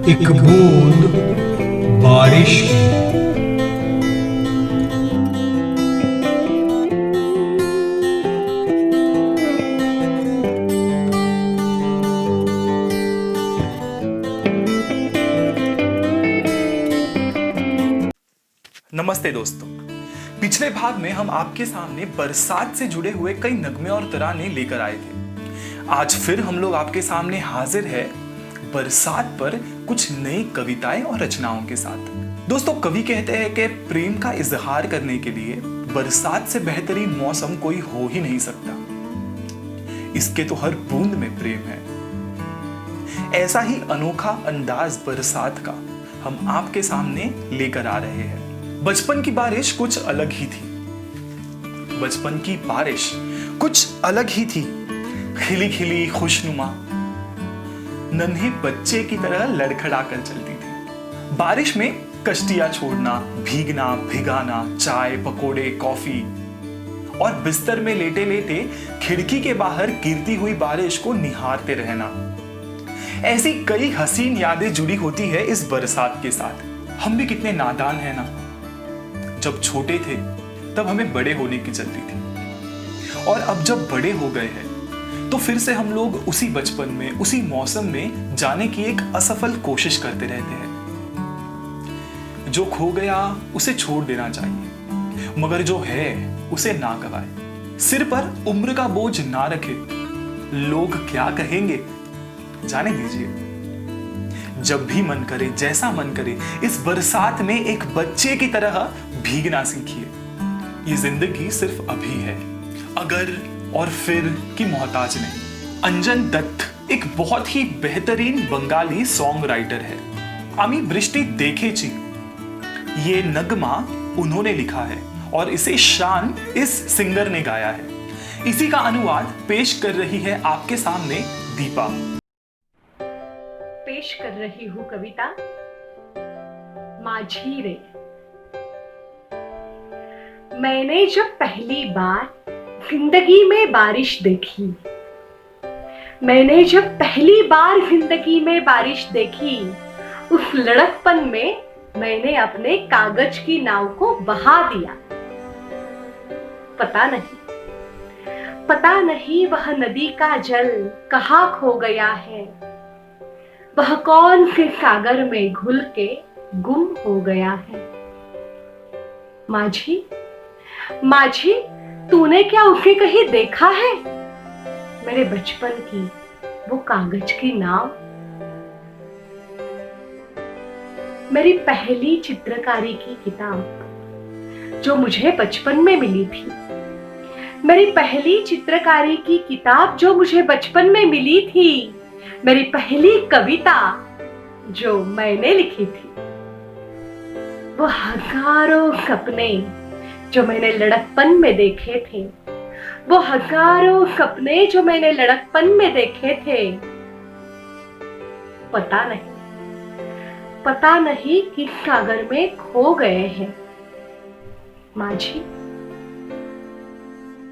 एक बूंद बारिश की। नमस्ते दोस्तों। पिछले भाग में हम आपके सामने बरसात से जुड़े हुए कई नगमे और तराने लेकर आए थे। आज फिर हम लोग आपके सामने हाजिर है बरसात पर कुछ नई कविताएं और रचनाओं के साथ। दोस्तों, कवि कहते हैं कि प्रेम का इजहार करने के लिए बरसात से बेहतरीन मौसम कोई हो ही नहीं सकता। इसके तो हर बूंद में प्रेम है। ऐसा ही अनोखा अंदाज बरसात का हम आपके सामने लेकर आ रहे हैं। बचपन की बारिश कुछ अलग ही थी। बचपन की बारिश कुछ अलग ही थी। खिली खिली खुशनुमा, नन्हे बच्चे की तरह लड़खड़ा कर चलती थी। बारिश में कश्तियां छोड़ना, भीगना, भिगाना, चाय, पकोड़े, कॉफी और बिस्तर में लेटे लेटे खिड़की के बाहर गिरती हुई बारिश को निहारते रहना। ऐसी कई हसीन यादें जुड़ी होती है इस बरसात के साथ। हम भी कितने नादान हैं ना। जब छोटे थे तब हमें बड़े होने की चलती थी, और अब जब बड़े हो गए हैं तो फिर से हम लोग उसी बचपन में, उसी मौसम में जाने की एक असफल कोशिश करते रहते हैं। जो खो गया उसे छोड़ देना चाहिए, मगर जो है उसे ना गवाए। सिर पर उम्र का बोझ ना रखे। लोग क्या कहेंगे जाने दीजिए। जब भी मन करे, जैसा मन करे, इस बरसात में एक बच्चे की तरह भीगना सीखिए। ये जिंदगी सिर्फ अभी है, अगर और फिर की मोहताज नहीं। अंजन दत्त एक बहुत ही बेहतरीन बंगाली सॉन्ग राइटर है। अमी बृष्टि देखेची ये नगमा उन्होंने लिखा है और इसे शान इस सिंगर ने गाया है। इसी का अनुवाद पेश कर रही है आपके सामने दीपा। पेश कर रही हूँ कविता माझी रे। मैंने जब पहली बार जिंदगी में बारिश देखी, मैंने जब पहली बार जिंदगी में बारिश देखी, उस लड़कपन में मैंने अपने कागज की नाव को बहा दिया। पता नहीं वह नदी का जल कहाँ खो गया है, वह कौन से सागर में घुल के गुम हो गया है। माझी, तूने क्या उसे कहीं देखा है? मेरे बचपन की वो कागज की नाव, मेरी पहली चित्रकारी की किताब जो मुझे बचपन में मिली थी। मेरी पहली चित्रकारी की किताब जो मुझे बचपन में मिली थी। मेरी पहली कविता जो मैंने लिखी थी। वो हजारों सपने जो मैंने लड़कपन में देखे थे, वो हजारों सपने जो मैंने लड़कपन में देखे थे। पता नहीं किस सागर में खो गए हैं। माझी,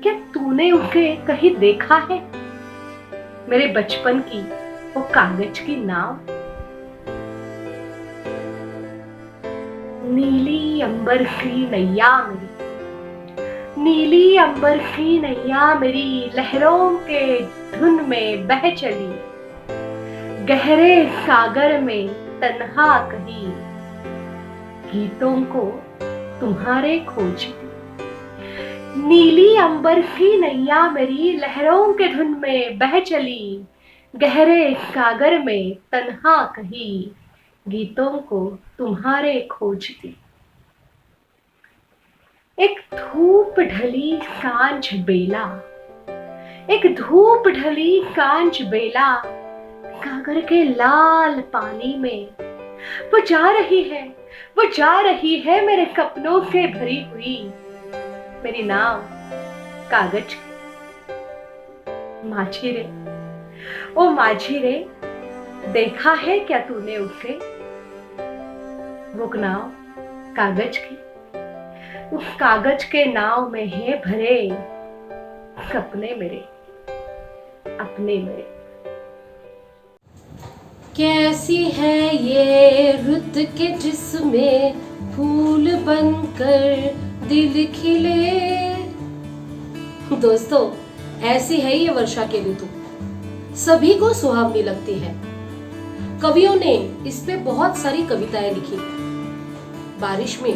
क्या तूने उसे कहीं देखा है? मेरे बचपन की वो कागज की नाव। नीली अंबर सी नैया मेरी, नीली अंबर सी नैया मेरी लहरों के धुन में बह चली, गहरे सागर में तन्हा कहीं गीतों को तुम्हारे खोजती। नीली अंबर सी नैया मेरी लहरों के धुन में बह चली, गहरे सागर में तन्हा कहीं गीतों को तुम्हारे खोजती। एक धूप ढली सांझ बेला, एक धूप ढली सांझ बेला, सागर के लाल पानी में वो जा रही है मेरे सपनों से भरी हुई मेरी नाव कागज की। माझी रे, ओ माझी रे, देखा है क्या तूने उसे? वो नाव कागज की, उस कागज के नाव में है भरे सपने मेरे, अपने मेरे। कैसी है ये रुत के जिसमें फूल बनकर दिल खिले। दोस्तों, ऐसी है ये वर्षा की ऋतु, सभी को सुहावनी लगती है। कवियों ने इस पे बहुत सारी कविताएं लिखी। बारिश में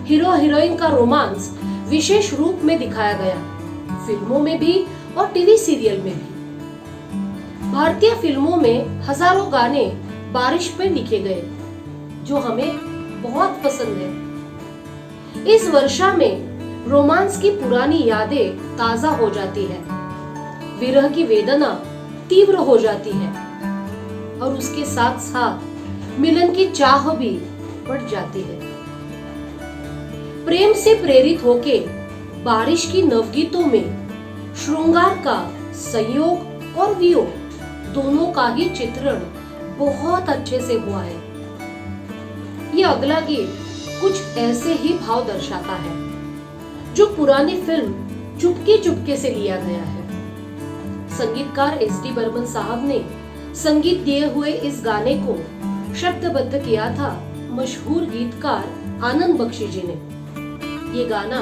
हीरो हीरोइन का रोमांस विशेष रूप में दिखाया गया, फिल्मों में भी और टीवी सीरियल में भी। भारतीय फिल्मों में हजारों गाने बारिश पर लिखे गए जो हमें बहुत पसंद है। इस वर्षा में रोमांस की पुरानी यादें ताजा हो जाती है, विरह की वेदना तीव्र हो जाती है और उसके साथ साथ मिलन की चाह भी बढ़ जाती है। प्रेम से प्रेरित होके बारिश की नवगीतों में श्रृंगार का संयोग और वियोग दोनों का ही चित्रण बहुत अच्छे से हुआ है। ये अगला गीत कुछ ऐसे ही भाव दर्शाता है जो पुरानी फिल्म चुपके चुपके से लिया गया है। संगीतकार एस.डी. बर्मन साहब ने संगीत दिए हुए इस गाने को शब्दबद्ध किया था मशहूर गीतकार आनंद बख्शी जी ने। ये गाना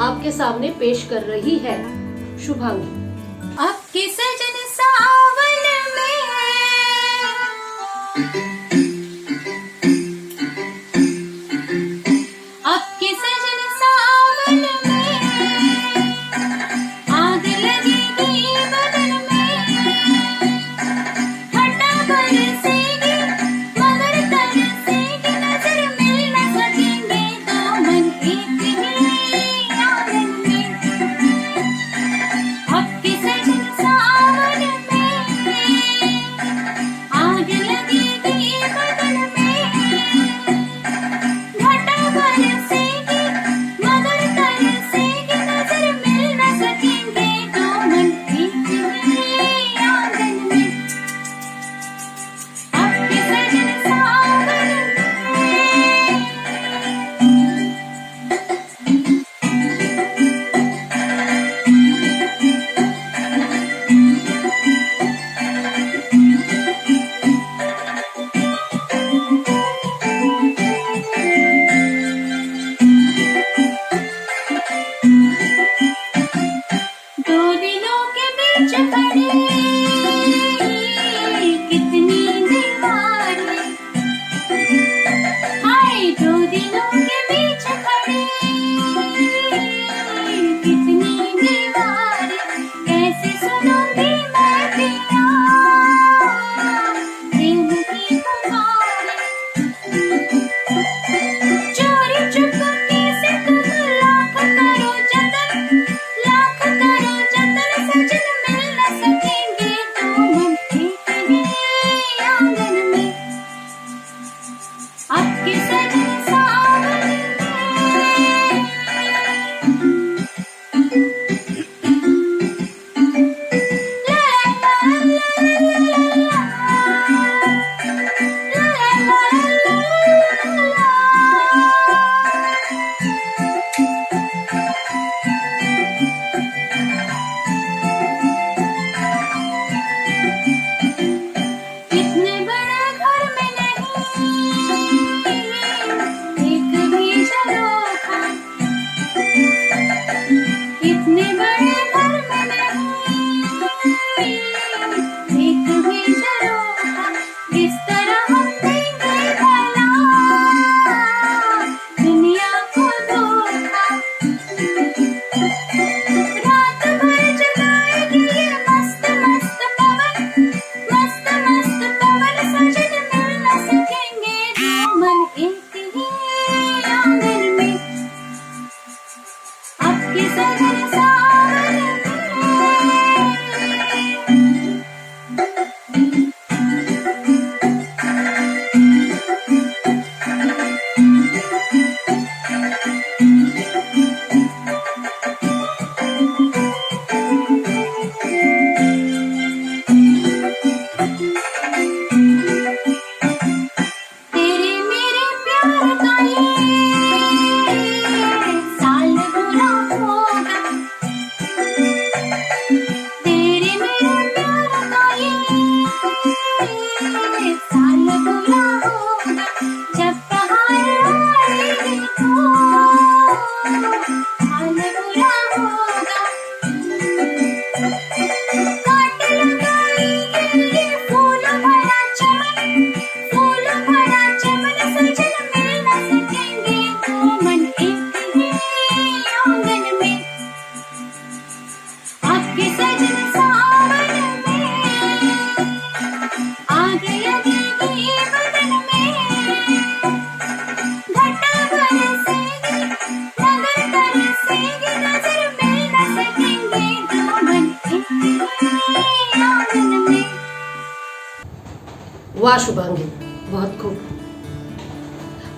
आपके सामने पेश कर रही है शुभांगी। आपके सजन सावन में आपके सजन सावन में आग लगेगी बदन में, घटा बरसेगी मगर तरसेगी नजर, मिल न सकेंगे दो मन एक ही आंगन में। आपके सजन सावन में आग लगेगी बदन में, घटा बरसेगी मगर तरसेगी नजर, मिल न सकेंगे दो मन एक ही आंगन में। आपके सजन सावन दो दिलों के बीच खड़ी कितनी दीवारें, हाय दो दिलों के बीच खड़ी कितनी दीवारें, कैसे सुनूंगी मैं पिया प्रेम की पुकारें। चोरी चुपके से तुम लाख करो जतन, लाख करो जतन, सजन मिल न सकेंगे आंगन में। वाह शुभांगी, बहुत खूब।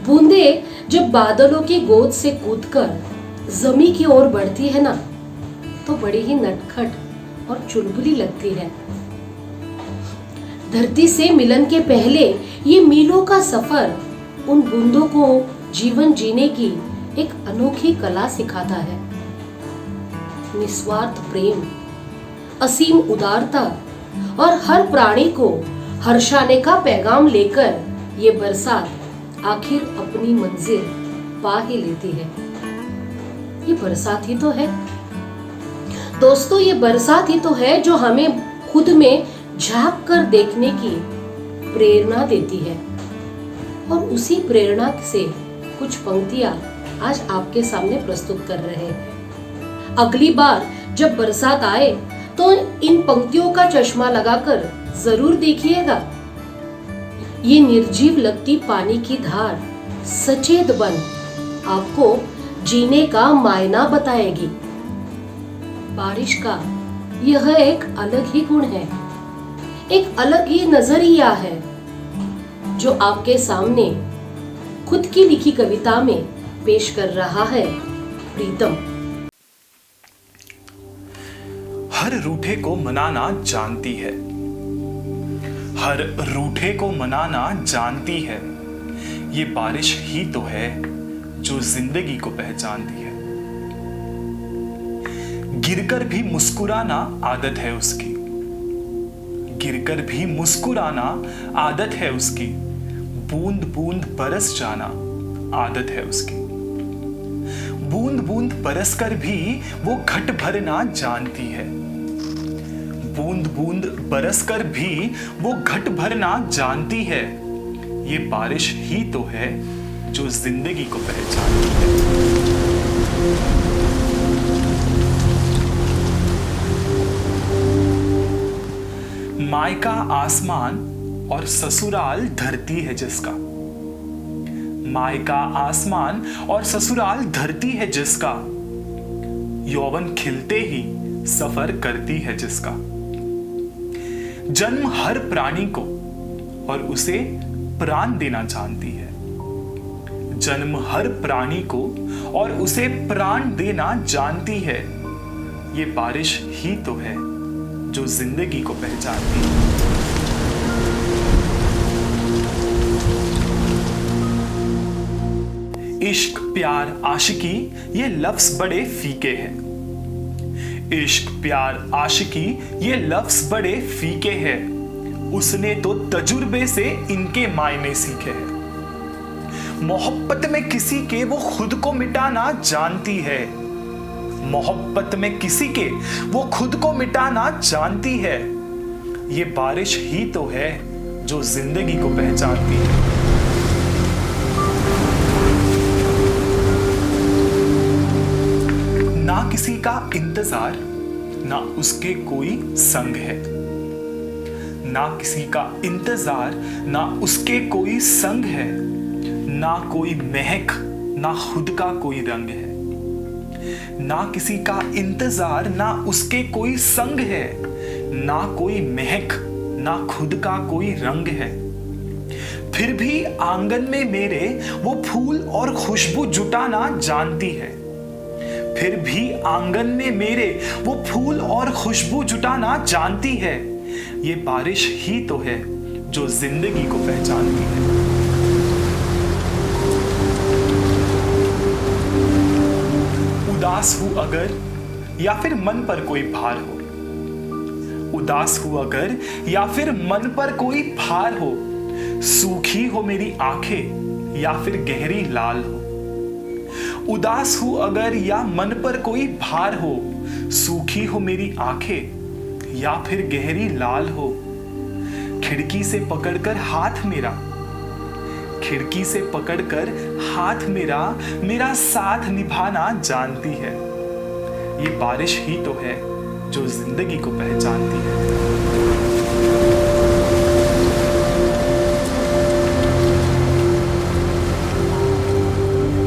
बूंदे जब बादलों की गोद से कूदकर जमी की ओर बढ़ती है ना, तो बड़ी ही नटखट और चुलबुली लगती है। धरती से मिलन के पहले ये मीलों का सफर उन बूंदों को जीवन जीने की एक अनोखी कला सिखाता है। निस्वार्थ प्रेम, असीम उदारता और हर प्राणी को हर्षाने का पैगाम लेकर ये बरसात आखिर अपनी मंजिल पा ही लेती है। ये बरसात ही तो है दोस्तों, ये बरसात ही तो है जो हमें खुद में झांक कर देखने की प्रेरणा देती है। और उसी प्रेरणा से कुछ पंक्तियां आज आपके सामने प्रस्तुत कर रहे हैं। अगली बार जब बरसात आए तो इन पंक्तियों का चश्मा लगाकर जरूर देखिएगा। ये निर्जीव लगती पानी की धार सचेत बन आपको जीने का मायना बताएगी। बारिश का यह एक अलग ही गुण है, एक अलग ही नजरिया है जो आपके सामने खुद की लिखी कविता में पेश कर रहा है प्रीतम। हर रूठे को मनाना जानती है, हर रूठे को मनाना जानती है। ये बारिश ही तो है जो जिंदगी को पहचानती है। गिरकर भी मुस्कुराना आदत है उसकी, गिरकर भी मुस्कुराना आदत है उसकी। बूंद बूंद बरस जाना आदत है उसकी। बूंद बूंद बरस कर भी वो घट भरना जानती है। बूंद बूंद बरस कर भी वो घट भरना जानती है। ये बारिश ही तो है जो जिंदगी को पहचानती है। मायका आसमान और ससुराल धरती है जिसका, मायका आसमान और ससुराल धरती है जिसका। यौवन खिलते ही सफर करती है जिसका। जन्म हर प्राणी को और उसे प्राण देना जानती है। जन्म हर प्राणी को और उसे प्राण देना जानती है। ये बारिश ही तो है जो जिंदगी को पहचानती है। इश्क प्यार आशिकी ये लफ्ज बड़े फीके हैं। इश्क प्यार आशिकी ये लफ्ज बड़े फीके हैं। उसने तो तजुर्बे से इनके मायने सीखे हैं। मोहब्बत में किसी के वो खुद को मिटाना जानती है। मोहब्बत में किसी के वो खुद को मिटाना जानती है। ये बारिश ही तो है जो जिंदगी को पहचानती है। ना किसी का इंतजार ना उसके कोई संग है। ना किसी का इंतजार ना उसके कोई संग है। ना कोई महक ना खुद का कोई रंग है। ना किसी का इंतजार ना उसके कोई संग है। ना कोई महक ना खुद का कोई रंग है। फिर भी आंगन में मेरे वो फूल और खुशबू जुटाना जानती है। फिर भी आंगन में मेरे वो फूल और खुशबू जुटाना जानती है। ये बारिश ही तो है जो जिंदगी को पहचानती है। उदास हूं अगर या फिर मन पर कोई भार हो। उदास हूं अगर या फिर मन पर कोई भार हो। सूखी हो मेरी आंखें या फिर गहरी लाल हो। उदास हूं अगर या मन पर कोई भार हो। सूखी हो मेरी आंखें या फिर गहरी लाल हो। खिड़की से पकड़कर हाथ मेरा, खिड़की से पकड़कर हाथ मेरा मेरा साथ निभाना जानती है। ये बारिश ही तो है जो जिंदगी को पहचानती है।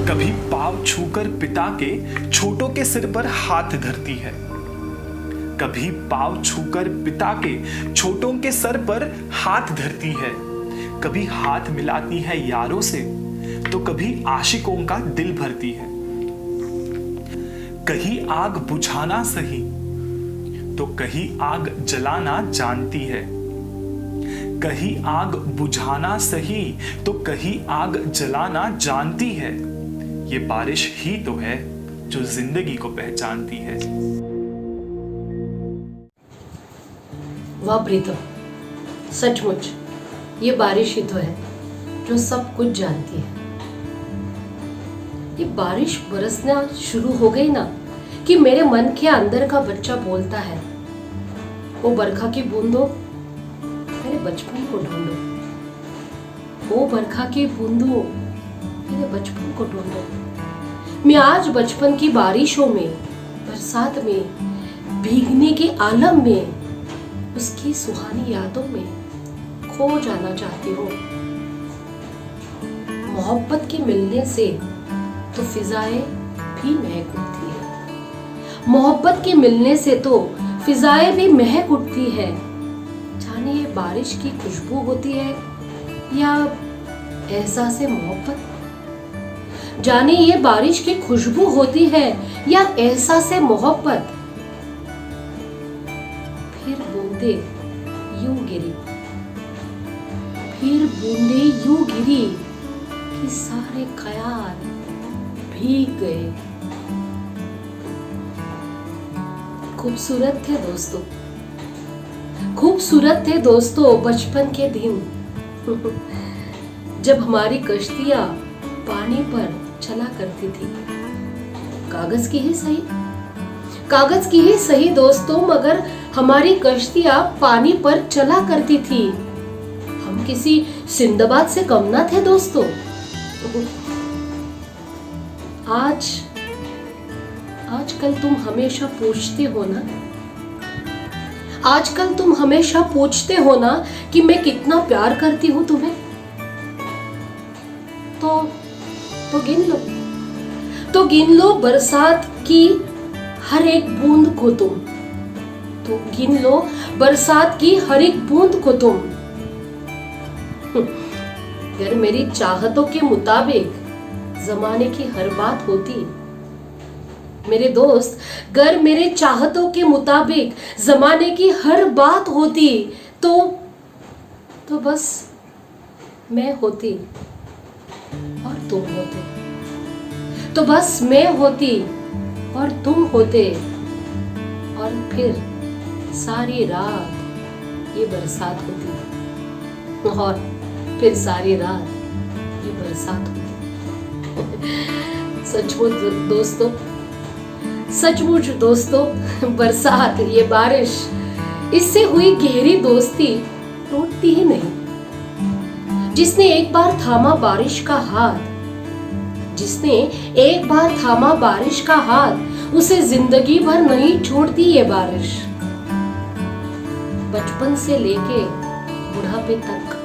कभी पाँव छूकर पिता के छोटों के सिर पर हाथ धरती है। कभी पाँव छूकर पिता के छोटों के सर पर हाथ धरती है, कभी हाथ मिलाती है यारों से तो कभी आशिकों का दिल भरती है। कहीं आग बुझाना सही तो कहीं आग जलाना जानती है, कहीं आग बुझाना सही तो कहीं आग जलाना जानती है। ये बारिश ही तो है जो जिंदगी को पहचानती है। वाह प्रीतम, सचमुच ये बारिश ही तो है जो सब कुछ जानती है। ये बारिश बरसना शुरू हो गई ना कि मेरे मन के अंदर का बच्चा बोलता है, वो बरखा की बूंदों मेरे बचपन को ढूंढो, वो बरखा की बूंदों मेरे बचपन को ढूंढो। मैं आज बचपन की बारिशों में, बरसात में, भीगने के आलम में, उसकी सुहानी यादों में खो जाना चाहती हूँ। मोहब्बत के मिलने से तो फिजाएं भी महक उठती है, मोहब्बत के मिलने से तो फिजाएं भी महक उठती है। जाने ये बारिश की खुशबू होती है या एहसास मोहब्बत, जाने ये बारिश की खुशबू होती है या एहसास मोहब्बत। फिर बूंदे यूं गिरी, फिर बूंदे यूं गिरी कि सारे ख्याल भीग गए। खूबसूरत थे दोस्तों, खूबसूरत थे दोस्तों बचपन के दिन, जब हमारी कश्तियां पानी पर चला करती थी। कागज की ही सही, कागज की ही सही दोस्तों, मगर हमारी कश्तियां पानी पर चला करती थी। हम किसी सिंदबाद से कम ना थे दोस्तों। आजकल तुम हमेशा पूछते हो ना, आजकल तुम हमेशा पूछते हो ना कि मैं कितना प्यार करती हूँ तुम्हें। तो गिन लो बरसात की हर एक बूंद को तुम, तो गिन लो बरसात की हर एक बूंद को तुम। अगर मेरी चाहतों के मुताबिक जमाने की हर बात होती, मेरे दोस्त, अगर मेरे चाहतों के मुताबिक जमाने की हर बात होती तो बस मैं होती और तुम होते, तो बस मैं होती और तुम होते, और फिर सारी रात ये बरसात होती, और फिर सारी रात ये बरसात होती। सचमुच दोस्तों, सचमुच दोस्तों, बरसात, ये बारिश, इससे हुई गहरी दोस्ती टूटती ही नहीं। जिसने एक बार थामा बारिश का हाथ, जिसने एक बार थामा बारिश का हाथ, उसे जिंदगी भर नहीं छोड़ती ये बारिश। बचपन से लेके बुढ़ापे तक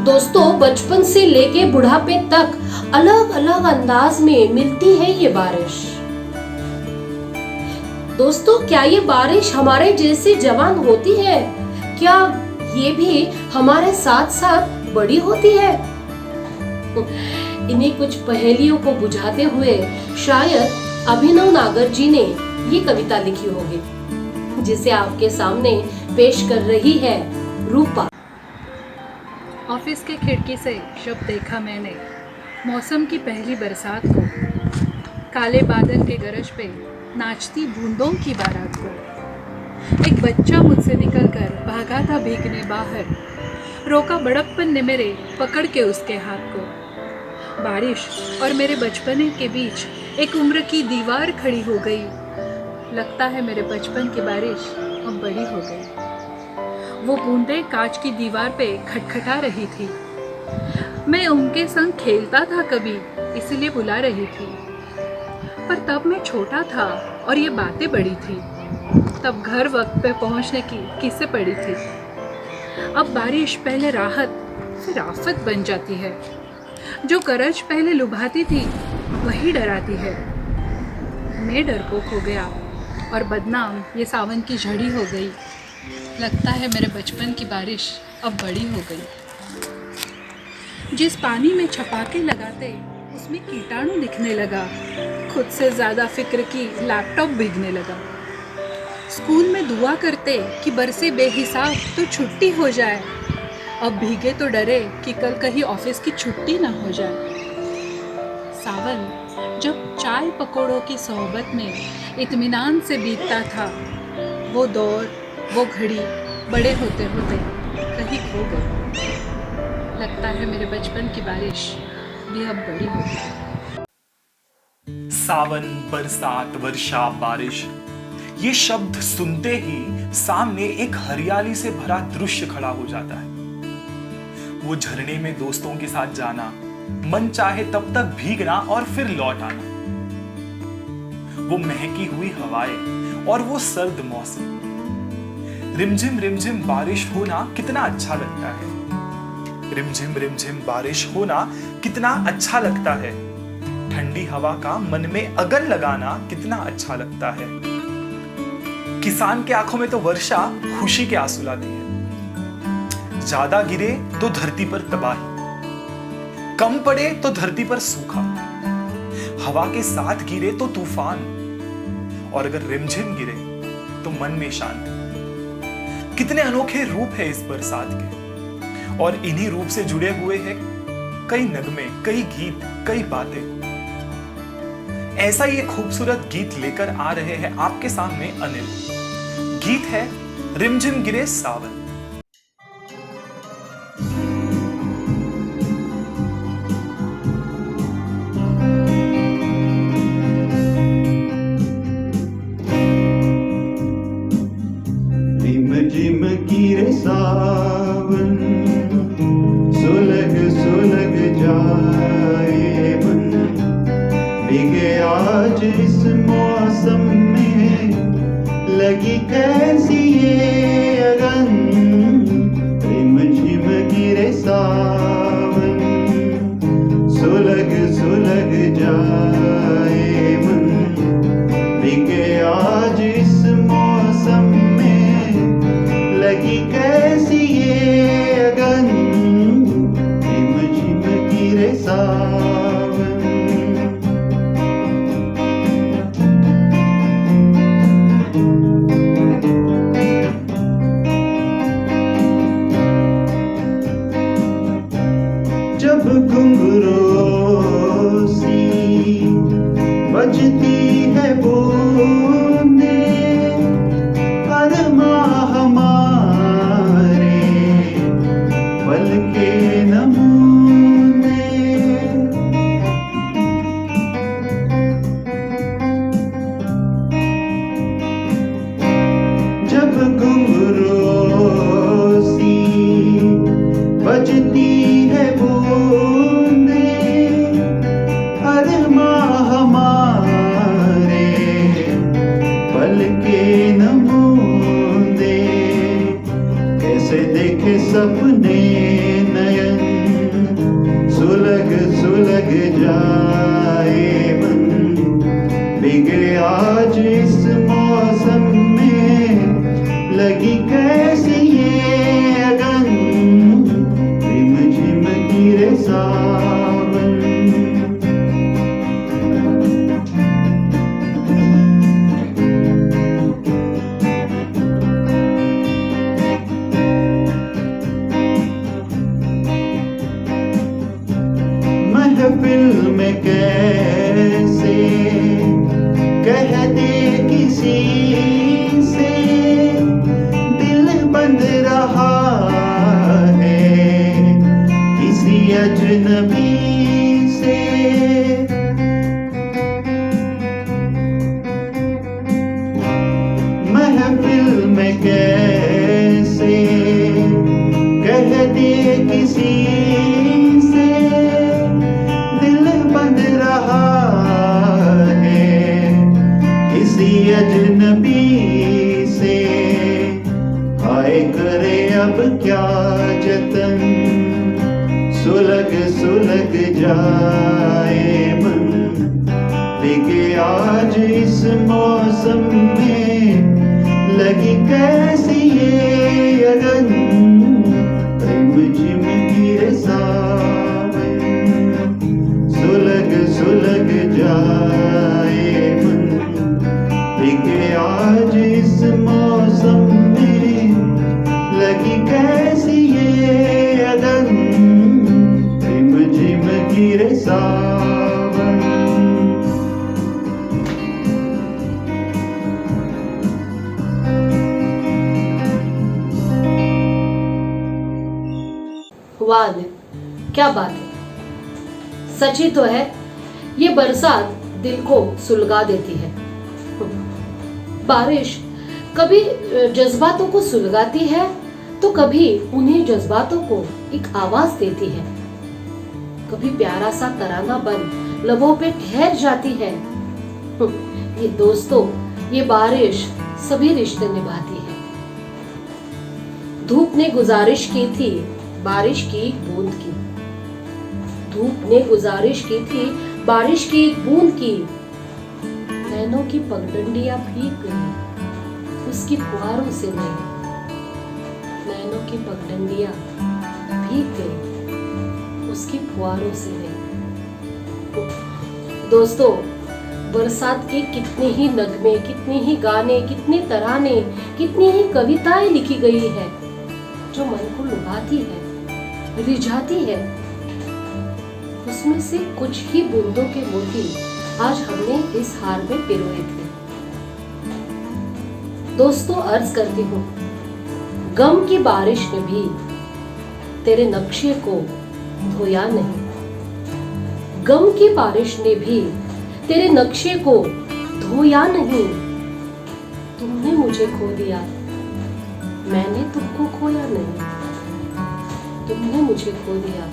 दोस्तों, बचपन से लेके बुढ़ापे तक अलग अलग अंदाज में मिलती है ये बारिश। दोस्तों, क्या ये बारिश हमारे जैसे जवान होती है? क्या ये भी हमारे साथ साथ बड़ी होती है? इन्हीं कुछ पहेलियों को बुझाते हुए शायद अभिनव नागर जी ने ये कविता लिखी होगी, जिसे आपके सामने पेश कर रही है रूपा। ऑफिस के खिड़की से जब देखा मैंने मौसम की पहली बरसात को, काले बादल के गरज पे नाचती बूंदों की बारात को, एक बच्चा मुझसे निकलकर भागा था भीगने बाहर, रोका बड़प्पन ने मेरे पकड़ के उसके हाथ को। बारिश और मेरे बचपने के बीच एक उम्र की दीवार खड़ी हो गई, लगता है मेरे बचपन की बारिश अब बड़ी हो गई। वो बूंदें कांच की दीवार पे खटखटा रही थी, मैं उनके संग खेलता था कभी, इसलिए बुला रही थी। पर तब मैं छोटा था और ये बातें बड़ी थी, तब घर वक्त पे पहुंचने की किस्से पड़ी थी। अब बारिश पहले राहत फिर आफत बन जाती है, जो गरज पहले लुभाती थी वही डराती है। मैं डरपोक हो गया, और बदनाम ये सावन की झड़ी हो गई। लगता है मेरे बचपन की बारिश अब बड़ी हो गई। जिस पानी में छपाके लगाते उसमें कीटाणु दिखने लगा। खुद से ज़्यादा फिक्र की लैपटॉप भीगने लगा। स्कूल में दुआ करते कि बरसे बेहिसाब तो छुट्टी हो जाए। अब भीगे तो डरे कि कल कहीं ऑफिस की छुट्टी ना हो जाए। सावन जब चाय पकौड़ों की सोहबत में इत्मीनान से बीतता था, वो दौर वो घड़ी बड़े होते होते कहीं खो गई। लगता है मेरे बचपन की बारिश भी अब बड़ी हो गई। सावन, बरसात, वर्षा, बारिश, ये शब्द सुनते ही सामने एक हरियाली से भरा दृश्य खड़ा हो जाता है। वो झरने में दोस्तों के साथ जाना, मन चाहे तब तक भीगना और फिर लौट आना। वो महकी हुई हवाएं और वो सर्द मौसम। रिमझिम रिमझिम बारिश होना कितना अच्छा लगता है। रिमझिम रिमझिम बारिश होना कितना अच्छा लगता है। ठंडी हवा का मन में अगन लगाना कितना अच्छा लगता है। किसान के आंखों में तो वर्षा खुशी के आंसू लाती है। ज्यादा गिरे तो धरती पर तबाही, कम पड़े तो धरती पर सूखा, हवा के साथ गिरे तो तूफान, और अगर रिमझिम गिरे तो मन में शांति। कितने अनोखे रूप है इस बरसात के, और इन्हीं रूप से जुड़े हुए हैं कई नगमे, कई गीत, कई बातें। ऐसा ही एक खूबसूरत गीत लेकर आ रहे हैं आपके सामने अनिल। गीत है रिमझिम गिरे सावन। रिमझिम गिरे सावन, सुलग सुलग जाए मन। भीगे आज इस मौसम में, लगी कैसी ये अगन। रिमझिम गिरे सावन, सुलग सुलग जाए मन। भीगे आज इस मौसम में, लगी कैसी ये अगन। रिमझिम गिरे सावन। जब घुंघरू सी बजती है बूंदें, अरमा हमारे पल के नमूने। जब घुंघरू सी बजती है बूंदें, अरमा हमारे पल के नमूने। कैसे देखे सपने नयन, सुलग सुलग जाए मन। बिगड़े आज इस मौसम में, लगी कैसी ये अगन। रिमझिम गिरे सावन। महफिल में कैसे कह दे किसी से, दिल बंद रहा है किसी अजनबी से। महफिल में कैसे कह दे किसी से, दिल बंद रहा है किसी अजनबी से। हाय करे अब क्या जतन, सुलग सुलग जाए मन। लेके आज इस मौसम में, लगी कैसी ये अगन, रिम झिम गिरे सावन, सुलग सुलग जाए मन, बिके आज इस मौसम में, लगी कैसी ये अगन, रिम झिम गिरे सावन। वाह ने, क्या बात है। सच ही तो है, ये बरसात दिल को सुलगा देती है। बारिश कभी जज्बातों को सुलगाती है तो कभी उन्हीं जज्बातों को एक आवाज देती है। कभी प्यारा सा तराना बन लबों पे ठहर जाती है। ये दोस्तों, ये बारिश सभी रिश्ते निभाती है। धूप ने गुजारिश की थी बारिश की एक बूंद की, धूप ने गुजारिश की थी बारिश की एक बूंद की, नैनों की पगडंडियां भीग गई उसकी फुहारों से नहीं, नैनों की पगडंडियां भीग गई उसकी फुहारों से नहीं। दोस्तों, बरसात के कितने ही नगमे, कितने ही गाने, कितने तराने, कितनी ही कविताएं लिखी गई है जो मन को लुभाती है, रिझाती है। उसमें से कुछ ही बूंदों के मोती आज हमने इस हार में पिरोए थे। दोस्तों, अर्ज करती हूँ, गम की बारिश ने भी तेरे नक्शे को धोया नहीं, गम की बारिश ने भी तेरे नक्शे को धोया नहीं। तुमने मुझे खो दिया, मैंने तुमको खोया नहीं, तुमने मुझे खो दिया,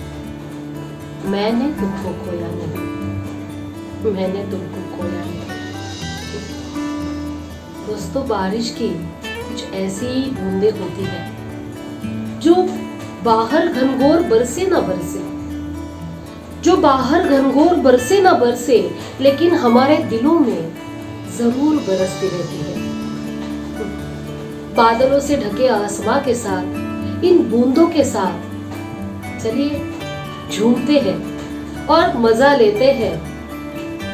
मैंने तुमको खोया नहीं, मैंने तुमको खोया नहीं। दोस्तों, बारिश की कुछ ऐसी बूंदें होती है जो बाहर घनघोर बरसे ना बरसे, जो बाहर घनघोर बरसे ना बरसे, लेकिन हमारे दिलों में जरूर बरसती रहती है। बादलों से ढके आसमां के साथ, इन बूंदों के साथ चलिए झूमते हैं और मजा लेते हैं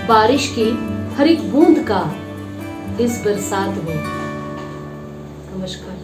बारिश की हर एक बूंद का इस बरसात में। नमस्कार।